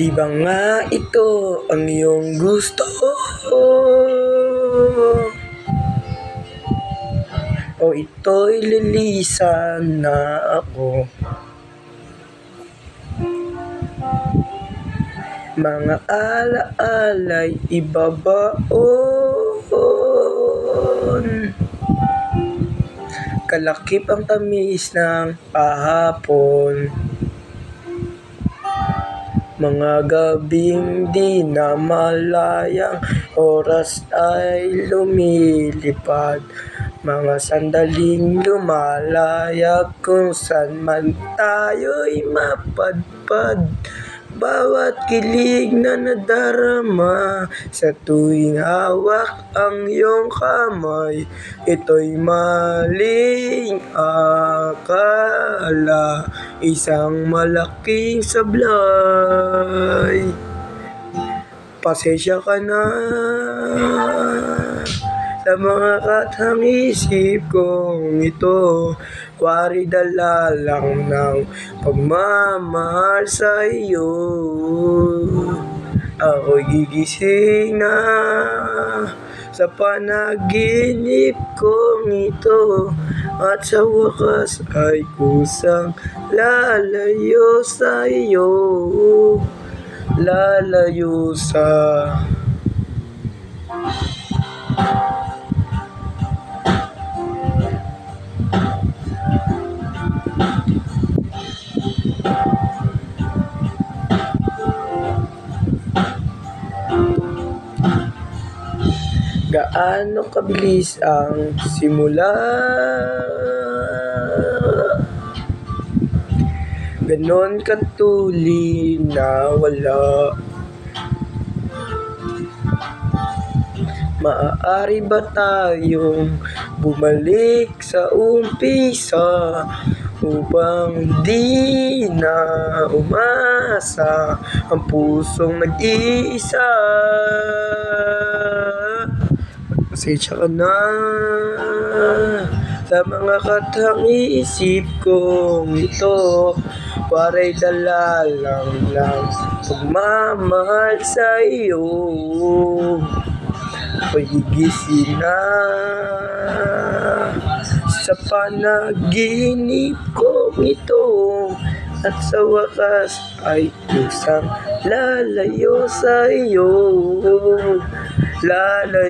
Di ba nga ito ang iyong gusto? O ito'y lilisan na ako? Mga alaala'y ibabaon, kalakip ang tamis ng kahapon. Mga gabing di na malayang oras ay lumilipad. Mga sandaling lumalayag kung saan man tayo'y mapadpad. Bawat kilig na nadarama sa tuwing hawak ang iyong kamay. Ito'y maling akala, isang malaking sablay. Pasensya ka na sa mga katang-isip kong ito. Kuwari dala lang ng pagmamahal sa iyo. Ako'y gigising na sa panaginip kong ito, at sa wakas ay kusang lalayo sa iyo. Lalayo sa gaano kabilis ang simula, ganon katuli na wala. Maaari ba tayong bumalik sa umpisa upang di na umasa ang pusong nag-iisa? Pasensya ka na sa mga katang-isip kong ito. Waray dala lang pagmamahal sa iyo. Ako'y gigising na sa panaginip kong ito, at sa wakas ay kusang lalayo sa iyo. Lalayo